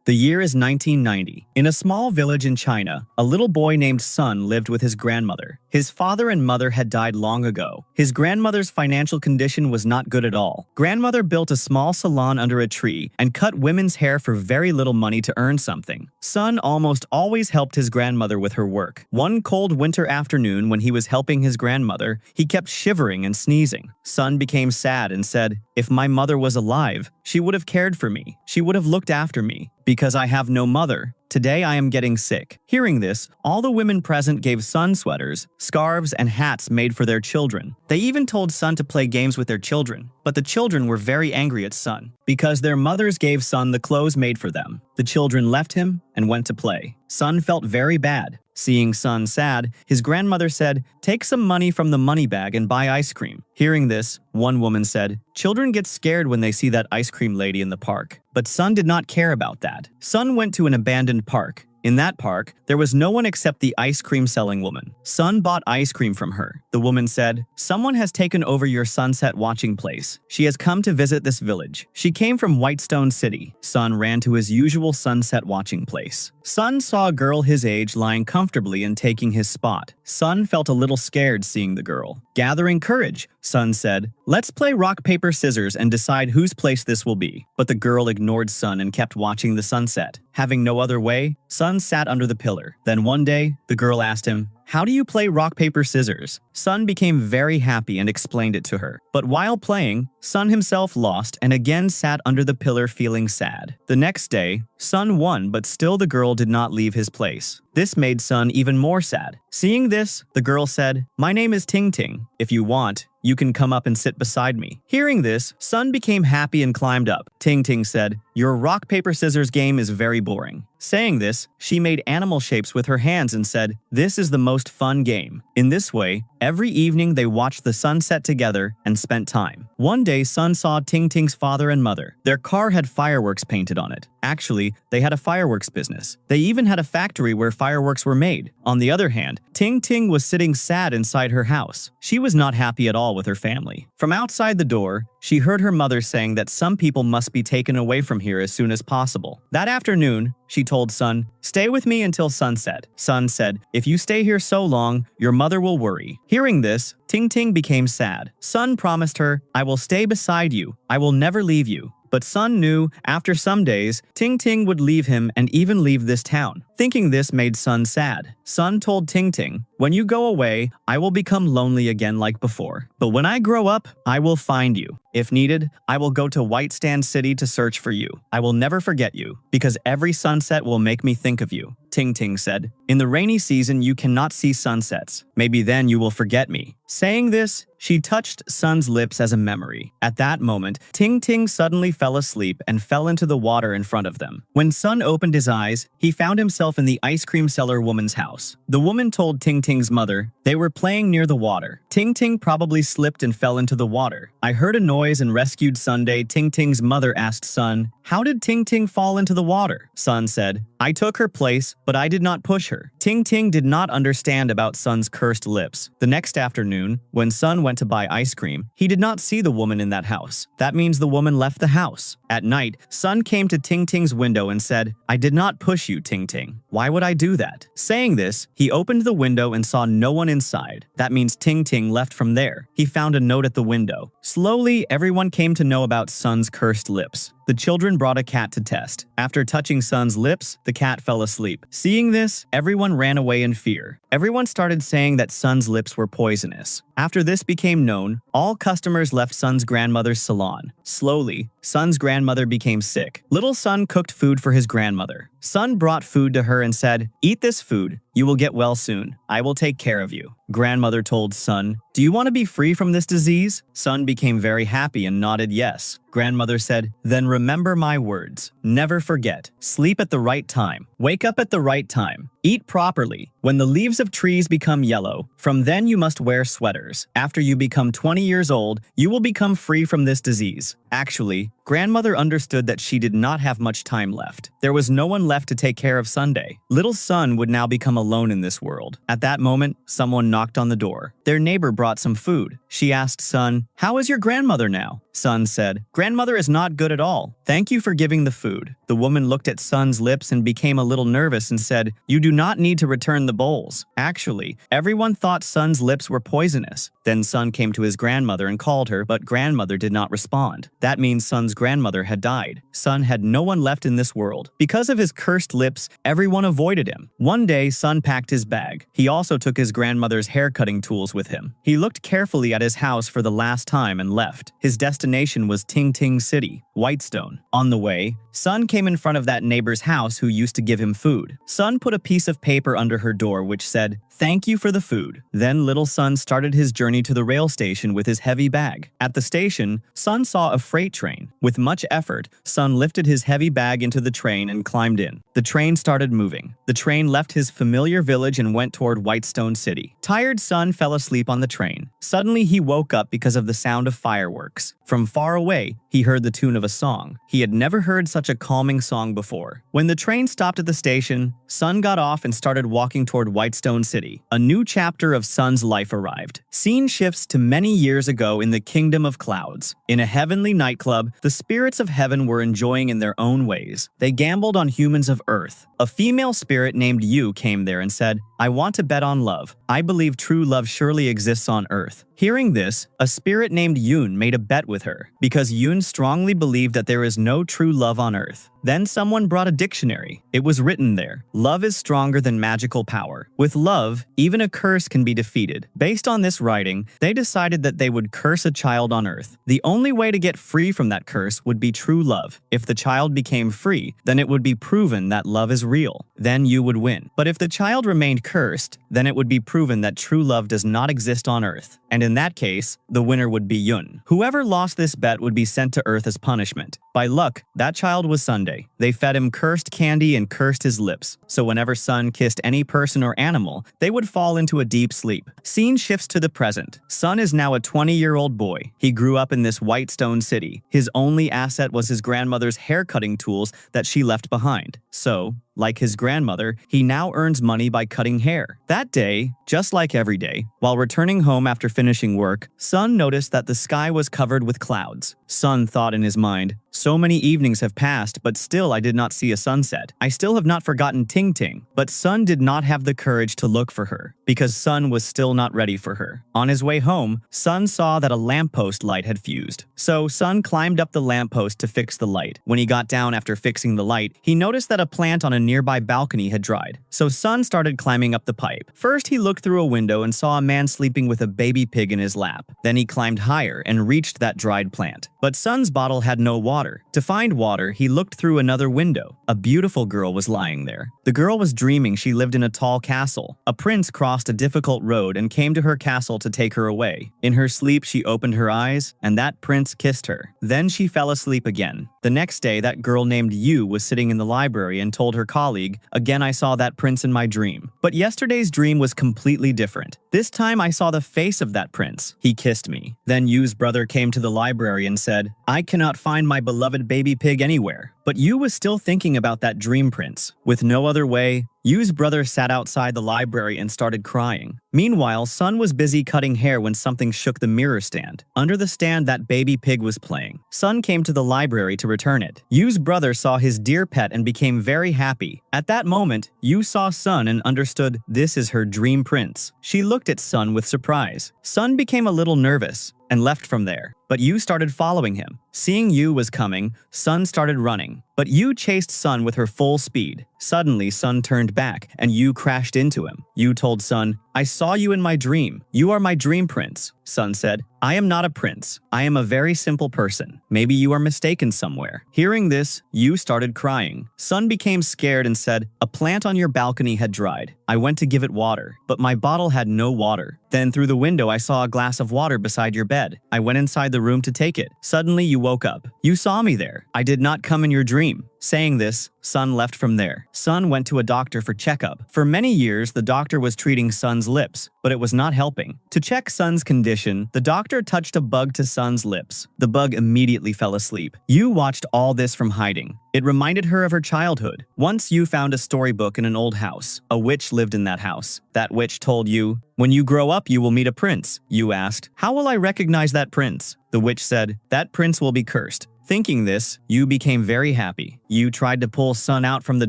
The year is 1990. In a small village in China, a little boy named Sun lived with his grandmother. His father and mother had died long ago. His grandmother's financial condition was not good at all. Grandmother built a small salon under a tree and cut women's hair for very little money to earn something. Sun almost always helped his grandmother with her work. One cold winter afternoon when he was helping his grandmother, he kept shivering and sneezing. Sun became sad and said, "If my mother was alive, she would have cared for me. She would have looked after me. Because I have no mother, today I am getting sick." Hearing this, all the women present gave Sun sweaters, scarves, and hats made for their children. They even told Sun to play games with their children, but the children were very angry at Sun because their mothers gave Sun the clothes made for them. The children left him and went to play. Sun felt very bad. Seeing Sun sad, his grandmother said, "Take some money from the money bag and buy ice cream." Hearing this, one woman said, "Children get scared when they see that ice cream lady in the park." But Sun did not care about that. Sun went to an abandoned park. In that park, there was no one except the ice cream selling woman. Sun bought ice cream from her. The woman said, "Someone has taken over your sunset watching place. She has come to visit this village. She came from Whitestone City." Sun ran to his usual sunset watching place. Sun saw a girl his age lying comfortably and taking his spot. Sun felt a little scared seeing the girl. Gathering courage, Sun said, "Let's play rock, paper, scissors and decide whose place this will be." But the girl ignored Sun and kept watching the sunset. Having no other way, Sun sat under the pillar. Then one day, the girl asked him, "How do you play rock, paper, scissors?" Sun became very happy and explained it to her. But while playing, Sun himself lost and again sat under the pillar feeling sad. The next day, Sun won, but still the girl did not leave his place. This made Sun even more sad. Seeing this, the girl said, "My name is Ting Ting. If you want, you can come up and sit beside me." Hearing this, Sun became happy and climbed up. Ting Ting said, "Your rock, paper, scissors game is very boring." Saying this, she made animal shapes with her hands and said, "This is the most fun game." In this way, every evening they watched the sunset together and spent time. One day, Sun saw Ting Ting's father and mother. Their car had fireworks painted on it. Actually, they had a fireworks business. They even had a factory where fireworks were made. On the other hand, Ting Ting was sitting sad inside her house. She was not happy at all with her family. From outside the door, she heard her mother saying that some people must be taken away from here as soon as possible. That afternoon, she told Sun, "Stay with me until sunset." Sun said, "If you stay here so long, your mother will worry." Hearing this, Ting Ting became sad. Sun promised her, "I will stay beside you. I will never leave you." But Sun knew, after some days, Ting Ting would leave him and even leave this town. Thinking this made Sun sad. Sun told Ting Ting, "When you go away, I will become lonely again like before. But when I grow up, I will find you. If needed, I will go to Whitestone City to search for you. I will never forget you, because every sunset will make me think of you." Ting Ting said, "In the rainy season, you cannot see sunsets. Maybe then you will forget me." Saying this, she touched Sun's lips as a memory. At that moment, Ting Ting suddenly fell asleep and fell into the water in front of them. When Sun opened his eyes, he found himself in the ice cream seller woman's house. The woman told Ting Ting's mother they were playing near the water. Ting Ting probably slipped and fell into the water. "I heard a noise and rescued Sunday." Ting Ting's mother asked Sun, "How did Ting Ting fall into the water?" Sun said, "I took her place, but I did not push her." Ting Ting did not understand about Sun's cursed lips. The next afternoon, when Sun went to buy ice cream, he did not see the woman in that house. That means the woman left the house. At night, Sun came to Ting Ting's window and said, "I did not push you, Ting Ting. Why would I do that?" Saying this, he opened the window and saw no one inside. That means Ting Ting left from there. He found a note at the window. Slowly, everyone came to know about Sun's cursed lips. The children brought a cat to test. After touching Sun's lips, the cat fell asleep. Seeing this, everyone ran away in fear. Everyone started saying that Sun's lips were poisonous. After this became known, all customers left Sun's grandmother's salon. Slowly, Sun's grandmother became sick. Little Sun cooked food for his grandmother. Sun brought food to her and said, "Eat this food. You will get well soon. I will take care of you." Grandmother told Sun, "Do you want to be free from this disease?" Sun became very happy and nodded yes. Grandmother said, "Then remember my words. Never forget. Sleep at the right time. Wake up at the right time. Eat properly. When the leaves of trees become yellow, from then you must wear sweaters. After you become 20 years old, you will become free from this disease. Actually, grandmother understood that she did not have much time left. There was no one left to take care of Sunday. Little Sun would now become alone in this world. At that moment, someone knocked on the door. Their neighbor brought some food. She asked Sun, "How is your grandmother now?" Sun said, "Grandmother is not good at all. Thank you for giving the food." The woman looked at Sun's lips and became a little nervous and said, "You do not need to return the bowls." Actually, everyone thought Sun's lips were poisonous. Then Sun came to his grandmother and called her, but grandmother did not respond. That means Sun's grandmother had died. Sun had no one left in this world. Because of his cursed lips, everyone avoided him. One day, Sun packed his bag. He also took his grandmother's hair-cutting tools with him. He looked carefully at his house for the last time and left. His destination was Ting City, Whitestone. On the way, Sun came in front of that neighbor's house who used to give him food. Sun put a piece of paper under her door which said, "Thank you for the food." Then little Sun started his journey to the rail station with his heavy bag. At the station, Sun saw a freight train. With much effort, Sun lifted his heavy bag into the train and climbed in. The train started moving. The train left his familiar village and went toward Whitestone City. Tired Sun fell asleep on the train. Suddenly he woke up because of the sound of fireworks. From far away, he heard the tune of a song. He had never heard such a calming song before. When the train stopped at the station, Sun got off and started walking toward Whitestone City. A new chapter of Sun's life arrived. Scene shifts to many years ago in the Kingdom of Clouds. In a heavenly nightclub, the spirits of heaven were enjoying in their own ways. They gambled on humans of Earth. A female spirit named Yu came there and said, "I want to bet on love. I believe true love surely exists on Earth." Hearing this, a spirit named Yoon made a bet with her, because Yoon strongly believed that there is no true love on Earth. Then someone brought a dictionary. It was written there, "Love is stronger than magical power. With love, even a curse can be defeated." Based on this writing, they decided that they would curse a child on Earth. The only way to get free from that curse would be true love. If the child became free, then it would be proven that love is real. Then you would win. But if the child remained cursed, then it would be proven that true love does not exist on Earth. And in that case, the winner would be Yun. Whoever lost this bet would be sent to Earth as punishment. By luck, that child was Sunday. They fed him cursed candy and cursed his lips, so whenever Sun kissed any person or animal, they would fall into a deep sleep. Scene shifts to the present. Sun is now a 20-year-old boy. He grew up in this Whitestone city. His only asset was his grandmother's hair-cutting tools that she left behind. So, like his grandmother, he now earns money by cutting hair. That day, just like every day, while returning home after finishing work, Sun noticed that the sky was covered with clouds. Sun thought in his mind, "So many evenings have passed, but still I did not see a sunset. I still have not forgotten Ting." But Sun did not have the courage to look for her, because Sun was still not ready for her. On his way home, Sun saw that a lamppost light had fused. So Sun climbed up the lamppost to fix the light. When he got down after fixing the light, he noticed that a plant on a nearby balcony had dried. So Sun started climbing up the pipe. First, he looked through a window and saw a man sleeping with a baby pig in his lap. Then he climbed higher and reached that dried plant. But Sun's bottle had no water. To find water, he looked through another window. A beautiful girl was lying there. The girl was dreaming she lived in a tall castle. A prince crossed a difficult road and came to her castle to take her away. In her sleep, she opened her eyes, and that prince kissed her. Then she fell asleep again. The next day, that girl named Yu was sitting in the library and told her colleague, "Again, I saw that prince in my dream. But yesterday's dream was completely different. This time, I saw the face of that prince. He kissed me." Then Yu's brother came to the library and said, "I cannot find my beloved baby pig anywhere." But Yu was still thinking about that dream prince. With no other way, Yu's brother sat outside the library and started crying. Meanwhile, Sun was busy cutting hair when something shook the mirror stand. Under the stand, that baby pig was playing. Sun came to the library to return it. Yu's brother saw his dear pet and became very happy. At that moment, Yu saw Sun and understood this is her dream prince. She looked at Sun with surprise. Sun became a little nervous and left from there. But Yu started following him. Seeing Yu was coming, Sun started running. But Yu chased Sun with her full speed. Suddenly, Sun turned back, and Yu crashed into him. Yu told Sun, "I saw you in my dream. You are my dream prince." Sun said. I am not a prince. I am a very simple person. Maybe you are mistaken somewhere. Hearing this, Yu started crying. Sun became scared and said, a plant on your balcony had dried. I went to give it water, but my bottle had no water. Then through the window I saw a glass of water beside your bed. I went inside the room to take it. Suddenly you woke up. You saw me there. I did not come in your dream. Saying this, Sun left from there. Sun went to a doctor for checkup. For many years, the doctor was treating Sun's lips, but it was not helping. To check Sun's condition, the doctor touched a bug to Sun's lips. The bug immediately fell asleep. Yu watched all this from hiding. It reminded her of her childhood. Once Yu found a storybook in an old house. A witch lived in that house. That witch told Yu, when you grow up, you will meet a prince. Yu asked, how will I recognize that prince? The witch said, that prince will be cursed. Thinking this, Yu became very happy. Yu tried to pull Sun out from the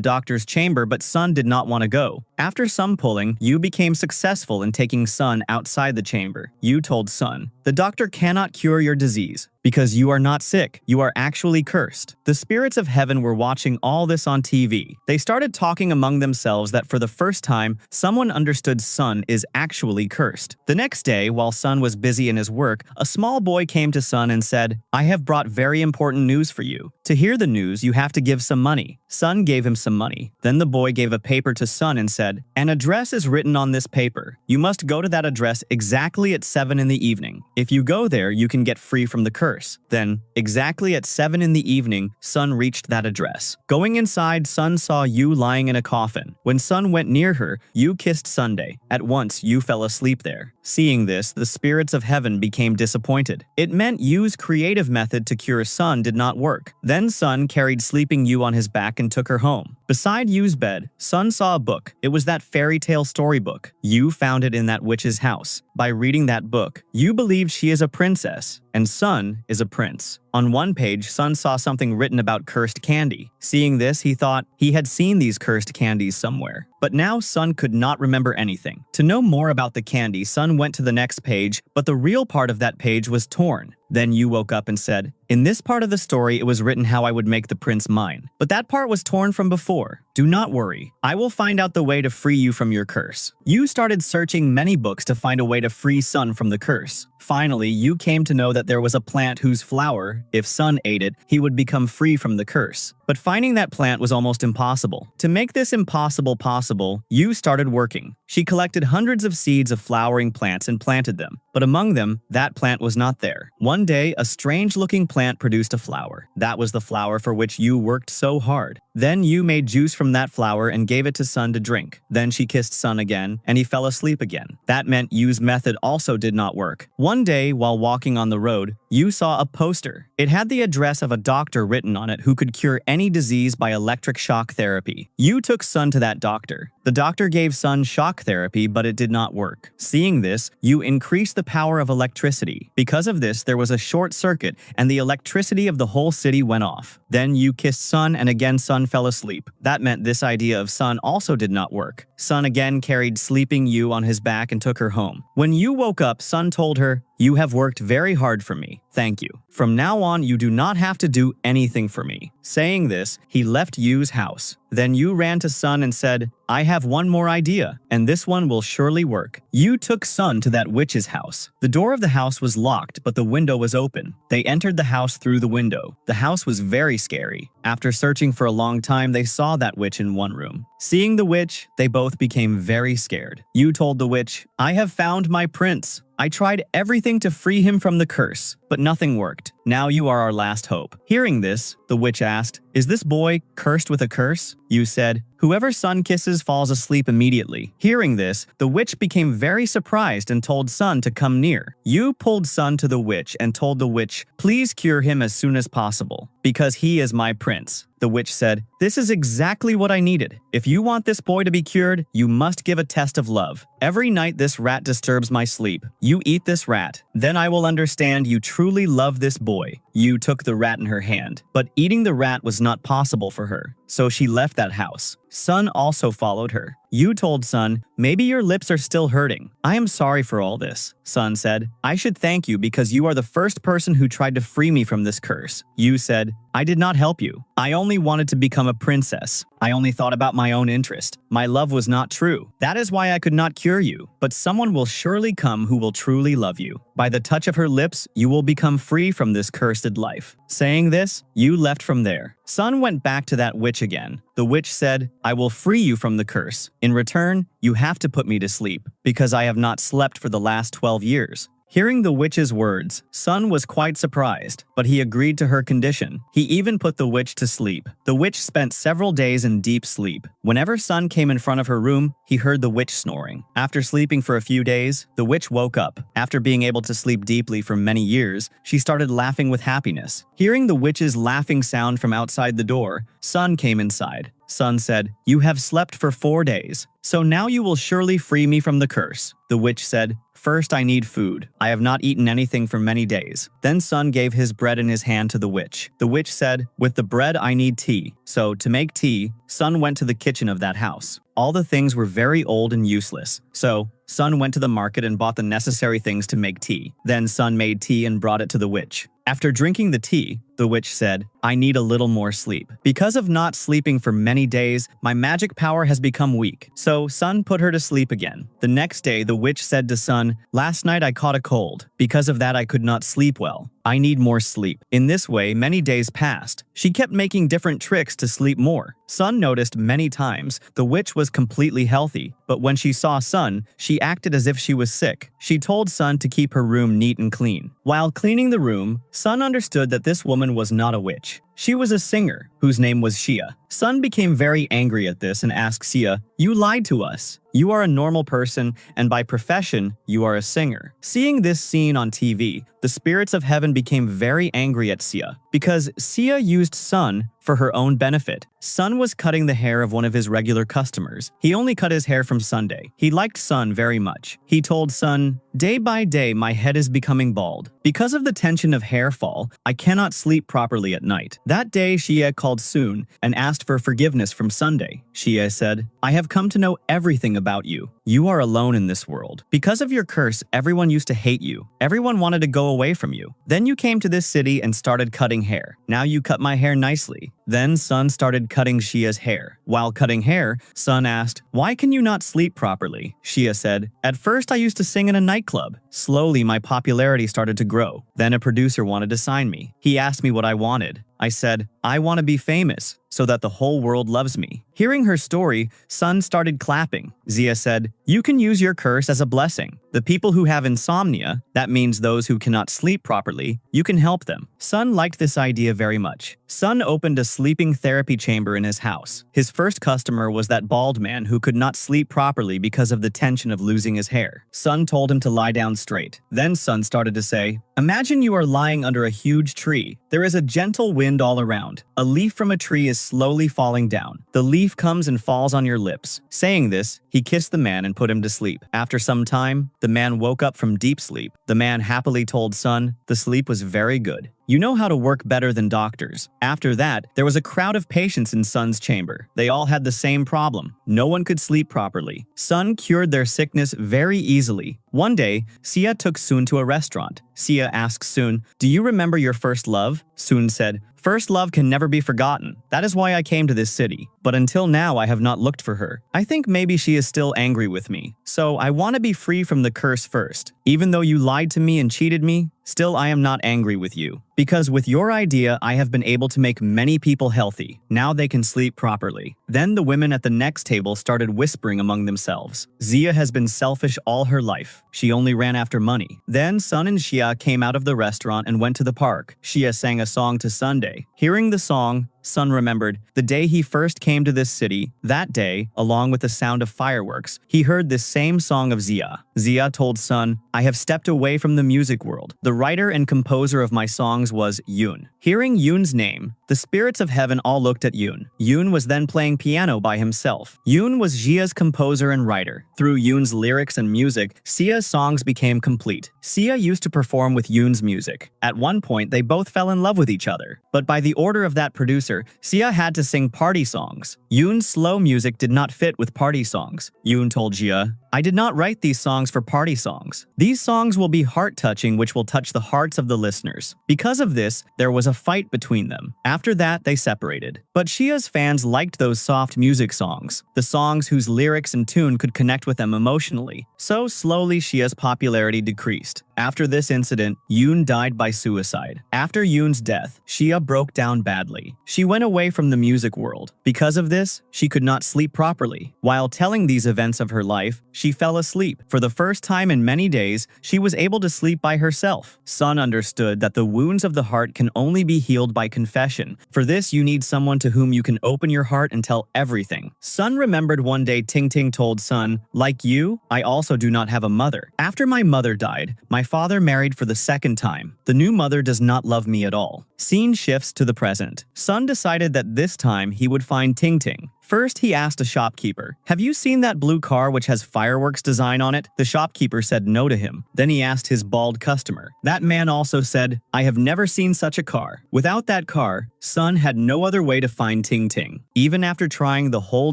doctor's chamber, but Sun did not want to go. After some pulling, Yu became successful in taking Sun outside the chamber. Yu told Sun, the doctor cannot cure your disease. Because you are not sick, you are actually cursed. The spirits of heaven were watching all this on TV. They started talking among themselves that for the first time, someone understood Sun is actually cursed. The next day, while Sun was busy in his work, a small boy came to Sun and said, I have brought very important news for you. To hear the news, you have to give some money. Sun gave him some money. Then the boy gave a paper to Sun and said, an address is written on this paper. You must go to that address exactly at 7 in the evening. If you go there, you can get free from the curse. Then, exactly at 7 in the evening, Sun reached that address. Going inside, Sun saw Yu lying in a coffin. When Sun went near her, Yu kissed Sunday. At once, Yu fell asleep there. Seeing this, the spirits of heaven became disappointed. It meant Yu's creative method to cure Sun did not work. Then Sun carried sleeping Yu on his back and took her home. Beside Yu's bed, Sun saw a book. It was that fairy tale storybook. Yu found it in that witch's house. By reading that book, Yu believed she is a princess, and Sun is a prince. On one page, Sun saw something written about cursed candy. Seeing this, he thought he had seen these cursed candies somewhere. But now Sun could not remember anything. To know more about the candy, Sun went to the next page, but the real part of that page was torn. Then Yu woke up and said, in this part of the story, it was written how I would make the prince mine. But that part was torn from before. Do not worry. I will find out the way to free you from your curse. Yu started searching many books to find a way to free Sun from the curse. Finally, Yu came to know that there was a plant whose flower, if Sun ate it, he would become free from the curse. But finding that plant was almost impossible. To make this impossible possible, Yu started working. She collected hundreds of seeds of flowering plants and planted them. But among them, that plant was not there. One day, a strange-looking plant produced a flower. That was the flower for which Yu worked so hard. Then Yu made juice from that flower and gave it to Sun to drink. Then she kissed Sun again, and he fell asleep again. That meant Yu's method also did not work. One day, while walking on the road, Yu saw a poster. It had the address of a doctor written on it who could cure any disease by electric shock therapy. Yu took Sun to that doctor. The doctor gave Sun shock therapy, but it did not work. Seeing this, Yu increased the power of electricity. Because of this, there was a short circuit, and the electricity of the whole city went off. Then Yu kissed Sun, and again Sun fell asleep. That meant this idea of Sun also did not work. Sun again carried sleeping Yu on his back and took her home. When Yu woke up, Sun told her, you have worked very hard for me. Thank you. From now on, you do not have to do anything for me. Saying this, he left Yu's house. Then Yu ran to Sun and said, I have one more idea, and this one will surely work. Yu took Sun to that witch's house. The door of the house was locked, but the window was open. They entered the house through the window. The house was very scary. After searching for a long time, they saw that witch in one room. Seeing the witch, they both became very scared. Yu told the witch, I have found my prince. I tried everything to free him from the curse, but nothing worked. Now you are our last hope. Hearing this, the witch asked, is this boy cursed with a curse? Yu said, whoever Sun kisses falls asleep immediately. Hearing this, the witch became very surprised and told Sun to come near. Yu pulled Sun to the witch and told the witch, please cure him as soon as possible, because he is my prince. The witch said, this is exactly what I needed. If you want this boy to be cured, you must give a test of love. Every night this rat disturbs my sleep. You eat this rat. Then I will understand you truly love this boy. Yu took the rat in her hand, but eating the rat was not possible for her. so she left that house. Sun also followed her. Yu told Sun, maybe your lips are still hurting. I am sorry for all this. Sun said, I should thank you because you are the first person who tried to free me from this curse. Yu said, I did not help you. I only wanted to become a princess. I only thought about my own interest. My love was not true. That is why I could not cure you. But someone will surely come who will truly love you. By the touch of her lips, you will become free from this cursed life. Saying this, Yu left from there. Sun went back to that witch again. The witch said, I will free you from the curse. In return, you have to put me to sleep, because I have not slept for the last 12 years. Hearing the witch's words, Sun was quite surprised, but he agreed to her condition. He even put the witch to sleep. The witch spent several days in deep sleep. Whenever Sun came in front of her room, he heard the witch snoring. After sleeping for a few days, the witch woke up. After being able to sleep deeply for many years, she started laughing with happiness. Hearing the witch's laughing sound from outside the door, Sun came inside. Sun said, You have slept for 4 days, so now you will surely free me from the curse. The witch said, First, I need food. I have not eaten anything for many days. Then Sun gave his bread in his hand to the witch. The witch said, With the bread, I need tea. So, to make tea, Sun went to the kitchen of that house. All the things were very old and useless. So, Sun went to the market and bought the necessary things to make tea. Then Sun made tea and brought it to the witch. After drinking the tea, the witch said, I need a little more sleep. Because of not sleeping for many days, my magic power has become weak. So Sun put her to sleep again. The next day, the witch said to Sun, Last night I caught a cold. Because of that, I could not sleep well. I need more sleep. In this way, many days passed. She kept making different tricks to sleep more. Sun noticed many times the witch was completely healthy, but when she saw Sun, she acted as if she was sick. She told Sun to keep her room neat and clean. While cleaning the room, Sun understood that this woman was not a witch. She was a singer, whose name was Xia. Sun became very angry at this and asked Xia, You lied to us. You are a normal person, and by profession, you are a singer. Seeing this scene on TV, the spirits of heaven became very angry at Xia, because Xia used Sun for her own benefit. Sun was cutting the hair of one of his regular customers. He only cut his hair from Sunday. He liked Sun very much. He told Sun, Day by day, my head is becoming bald. Because of the tension of hair fall, I cannot sleep properly at night. That day, Xia called Sun and asked for forgiveness from Sunday. Xia said, I have come to know everything about you. You are alone in this world. Because of your curse, everyone used to hate you. Everyone wanted to go away from you. Then you came to this city and started cutting hair. Now you cut my hair nicely. Then Sun started cutting Xia's hair. While cutting hair, Sun asked, Why can you not sleep properly? Xia said, At first I used to sing in a nightclub. Slowly my popularity started to grow. Then a producer wanted to sign me. He asked me what I wanted. I said, I want to be famous, so that the whole world loves me. Hearing her story, Sun started clapping. Xia said, You can use your curse as a blessing. The people who have insomnia, that means those who cannot sleep properly, you can help them. Sun liked this idea very much. Sun opened a sleeping therapy chamber in his house. His first customer was that bald man who could not sleep properly because of the tension of losing his hair. Sun told him to lie down straight. Then Sun started to say, Imagine you are lying under a huge tree. There is a gentle wind all around. A leaf from a tree is slowly falling down. The leaf comes and falls on your lips. Saying this, he kissed the man and put him to sleep. After some time, the man woke up from deep sleep. The man happily told Sun the sleep was very good. You know how to work better than doctors. After that, there was a crowd of patients in Sun's chamber. They all had the same problem. No one could sleep properly. Sun cured their sickness very easily. One day, Xia took Sun to a restaurant. Xia asked Sun, Do you remember your first love? Sun said, First love can never be forgotten. That is why I came to this city. But until now, I have not looked for her. I think maybe she is still angry with me. So I want to be free from the curse first. Even though you lied to me and cheated me, still I am not angry with you. Because with your idea, I have been able to make many people healthy. Now they can sleep properly. Then the women at the next table started whispering among themselves. Xia has been selfish all her life. She only ran after money. Then Sun and Xia came out of the restaurant and went to the park. Xia sang a song to Sunday. Hearing the song, Sun remembered the day he first came to this city. That day, along with the sound of fireworks, he heard this same song of Xia. Xia told Sun, I have stepped away from the music world. The writer and composer of my songs was Yoon. Hearing Yoon's name, The spirits of heaven all looked at Yoon. Yoon was then playing piano by himself. Yoon was Jia's composer and writer. Through Yoon's lyrics and music, Sia's songs became complete. Sia used to perform with Yoon's music. At one point, they both fell in love with each other. But by the order of that producer, Sia had to sing party songs. Yoon's slow music did not fit with party songs. Yoon told Jia, "I did not write these songs for party songs. These songs will be heart-touching, which will touch the hearts of the listeners." Because of this, there was a fight between them. After that, they separated. But Xia's fans liked those soft music songs, the songs whose lyrics and tune could connect with them emotionally. So slowly, Xia's popularity decreased. After this incident, Yoon died by suicide. After Yoon's death, Xia broke down badly. She went away from the music world. Because of this, she could not sleep properly. While telling these events of her life, she fell asleep. For the first time in many days, she was able to sleep by herself. Sun understood that the wounds of the heart can only be healed by confession. For this, you need someone to whom you can open your heart and tell everything. Sun remembered one day Ting Ting told Sun, "Like you, I also do not have a mother. After my mother died, my father married for the second time. The new mother does not love me at all." Scene shifts to the present. Sun decided that this time he would find Ting Ting. First, he asked a shopkeeper, "Have you seen that blue car which has fireworks design on it?" The shopkeeper said no to him. Then he asked his bald customer. That man also said, "I have never seen such a car." Without that car, Sun had no other way to find Ting Ting. Even after trying the whole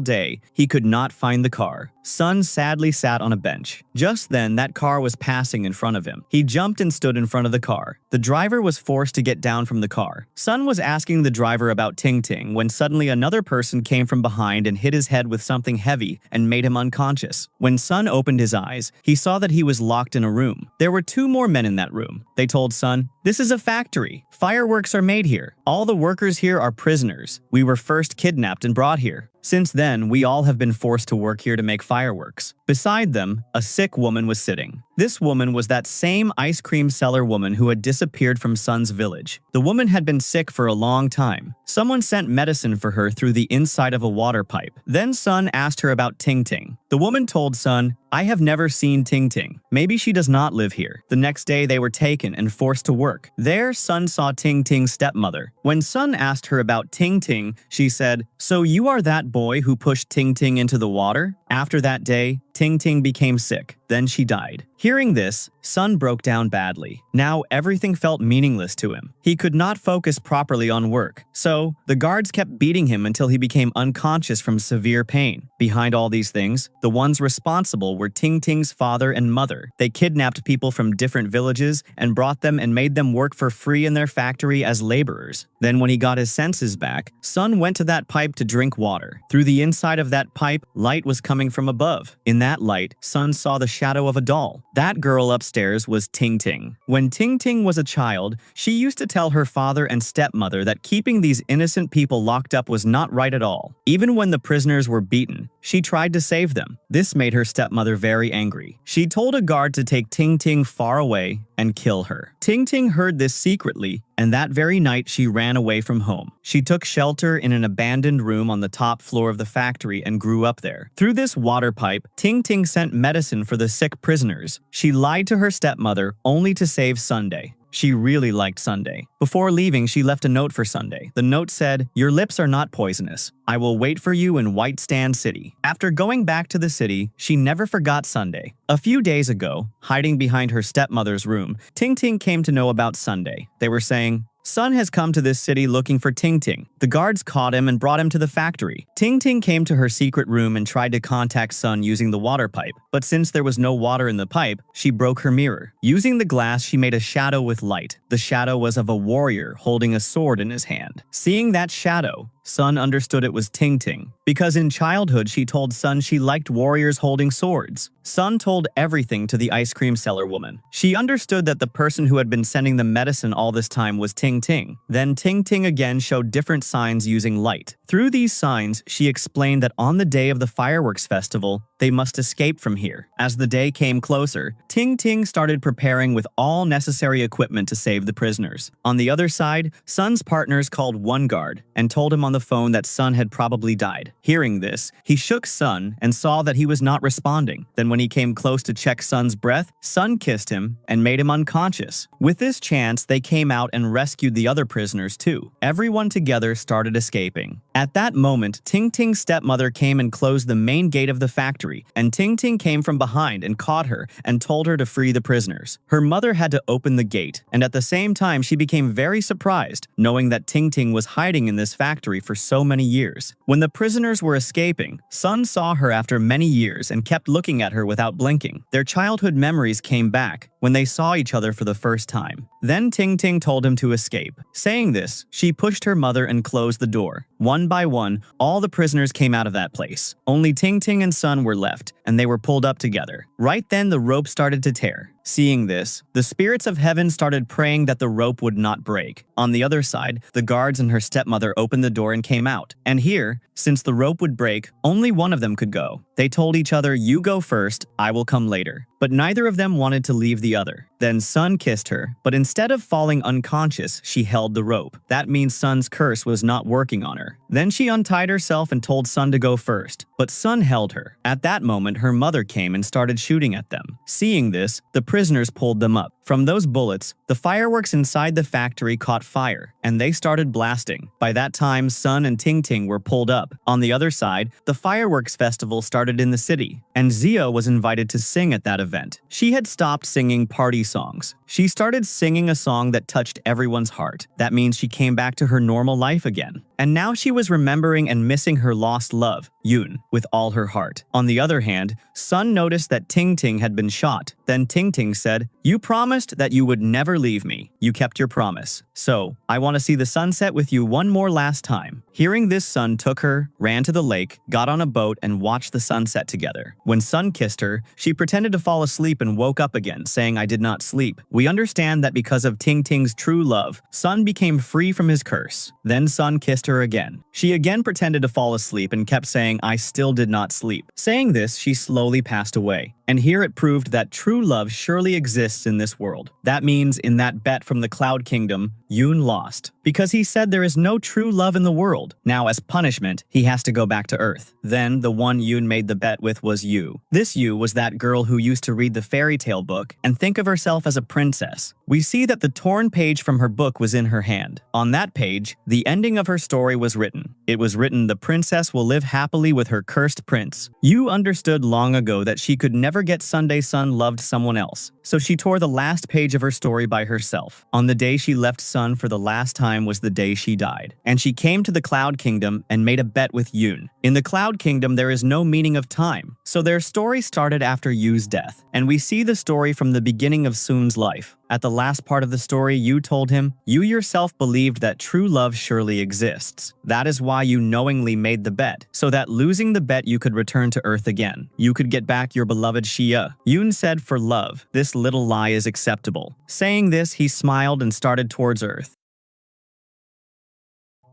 day, he could not find the car. Sun sadly sat on a bench. Just then, that car was passing in front of him. He jumped and stood in front of the car. The driver was forced to get down from the car. Sun was asking the driver about Ting Ting when suddenly another person came from behind and hit his head with something heavy and made him unconscious. When Sun opened his eyes, he saw that he was locked in a room. There were 2 more men in that room. They told Sun, "This is a factory. Fireworks are made here. All the workers here are prisoners. We were first kidnapped and brought here. Since then, we all have been forced to work here to make fireworks." Beside them, a sick woman was sitting. This woman was that same ice cream seller woman who had disappeared from Sun's village. The woman had been sick for a long time. Someone sent medicine for her through the inside of a water pipe. Then Sun asked her about Ting Ting. The woman told Sun, "I have never seen Ting Ting. Maybe she does not live here." The next day, they were taken and forced to work. There, Sun saw Ting Ting's stepmother. When Sun asked her about Ting Ting, she said, "So you are that boy who pushed Ting Ting into the water?" After that day, Ting Ting became sick. Then she died. Hearing this, Sun broke down badly. Now everything felt meaningless to him. He could not focus properly on work. So, the guards kept beating him until he became unconscious from severe pain. Behind all these things, the ones responsible were Ting Ting's father and mother. They kidnapped people from different villages and brought them and made them work for free in their factory as laborers. Then when he got his senses back, Sun went to that pipe to drink water. Through the inside of that pipe, light was coming from above. In that light, Sun saw the shadow of a doll. That girl upstairs was Ting Ting. When Ting Ting was a child, she used to tell her father and stepmother that keeping these innocent people locked up was not right at all. Even when the prisoners were beaten, she tried to save them. This made her stepmother very angry. She told a guard to take Ting Ting far away and kill her. Ting Ting heard this secretly, and that very night she ran away from home. She took shelter in an abandoned room on the top floor of the factory and grew up there. Through this water pipe, Ting Ting sent medicine for the sick prisoners. She lied to her stepmother only to save Sunday. She really liked Sunday. Before leaving, she left a note for Sunday. The note said, "Your lips are not poisonous. I will wait for you in White Stand City." After going back to the city, she never forgot Sunday. A few days ago, hiding behind her stepmother's room, Ting Ting came to know about Sunday. They were saying, "Sun has come to this city looking for Ting Ting." The guards caught him and brought him to the factory. Ting Ting came to her secret room and tried to contact Sun using the water pipe, but since there was no water in the pipe, she broke her mirror. Using the glass, she made a shadow with light. The shadow was of a warrior holding a sword in his hand. Seeing that shadow, Sun understood it was Ting Ting, because in childhood she told Sun she liked warriors holding swords. Sun told everything to the ice cream seller woman. She understood that the person who had been sending the medicine all this time was Ting Ting. Then Ting Ting again showed different signs using light. Through these signs, she explained that on the day of the fireworks festival, They must escape from here. As the day came closer, Ting started preparing with all necessary equipment to save the prisoners. On the other side, Sun's partners called one guard and told him on the phone that Sun had probably died. Hearing this, he shook Sun and saw that he was not responding. Then when he came close to check Sun's breath, Sun kissed him and made him unconscious. With this chance, they came out and rescued the other prisoners too. Everyone together started escaping. At that moment, Ting's stepmother came and closed the main gate of the factory, and Ting came from behind and caught her and told her to free the prisoners. Her mother had to open the gate, and at the same time she became very surprised, knowing that Ting was hiding in this factory for so many years. When the prisoners were escaping, Sun saw her after many years and kept looking at her without blinking. Their childhood memories came back when they saw each other for the first time. Then Ting told him to escape. Saying this, she pushed her mother and closed the door. One by one, all the prisoners came out of that place. Only Ting and Sun were left, and they were pulled up together. Right then, the rope started to tear. Seeing this, the spirits of heaven started praying that the rope would not break. On the other side, the guards and her stepmother opened the door and came out. And here, since the rope would break, only one of them could go. They told each other, "You go first, I will come later." But neither of them wanted to leave the other. Then Sun kissed her, but instead of falling unconscious, she held the rope. That means Sun's curse was not working on her. Then she untied herself and told Sun to go first, but Sun held her. At that moment, her mother came and started shooting at them. Seeing this, the prisoners pulled them up. From those bullets, the fireworks inside the factory caught fire, and they started blasting. By that time, Sun and Ting were pulled up. On the other side, the fireworks festival started in the city, and Zio was invited to sing at that event. She had stopped singing party songs. She started singing a song that touched everyone's heart. That means she came back to her normal life again. And now she was remembering and missing her lost love, Yoon, with all her heart. On the other hand, Sun noticed that Ting had been shot. Then Ting said, "You promised that you would never leave me. You kept your promise. So, I want to see the sunset with you one more last time." Hearing this, Sun took her, ran to the lake, got on a boat, and watched the sunset together. When Sun kissed her, she pretended to fall asleep and woke up again, saying, "I did not sleep." We understand that because of Ting's true love, Sun became free from his curse. Then Sun kissed her again. She again pretended to fall asleep and kept saying, "I still did not sleep." Saying this, she slowly passed away. And here it proved that true love surely exists in this world. That means in that bet from the Cloud Kingdom, Yoon lost, because he said there is no true love in the world. Now, as punishment, he has to go back to Earth. Then, the one Yoon made the bet with was Yu. This Yu was that girl who used to read the fairy tale book and think of herself as a princess. We see that the torn page from her book was in her hand. On that page, the ending of her story was written. It was written, "The princess will live happily with her cursed prince." Yu understood long ago that she could never get Sunday Sun loved someone else, so she tore the last page of her story by herself. On the day she left Sun for the last time was the day she died, and she came to the Cloud Kingdom and made a bet with Yoon. In the Cloud Kingdom, there is no meaning of time, so their story started after Yu's death, and we see the story from the beginning of Sun's life. At the last part of the story, Yu told him, "You yourself believed that true love surely exists. That is why you knowingly made the bet, so that losing the bet you could return to Earth again. You could get back your beloved Xia." Yoon said, "For love, this little lie is acceptable." Saying this, he smiled and started towards Earth.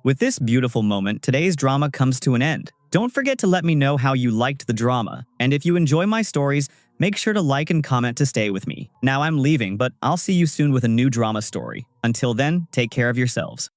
With this beautiful moment, today's drama comes to an end. Don't forget to let me know how you liked the drama, and if you enjoy my stories, make sure to like and comment to stay with me. Now I'm leaving, but I'll see you soon with a new drama story. Until then, take care of yourselves.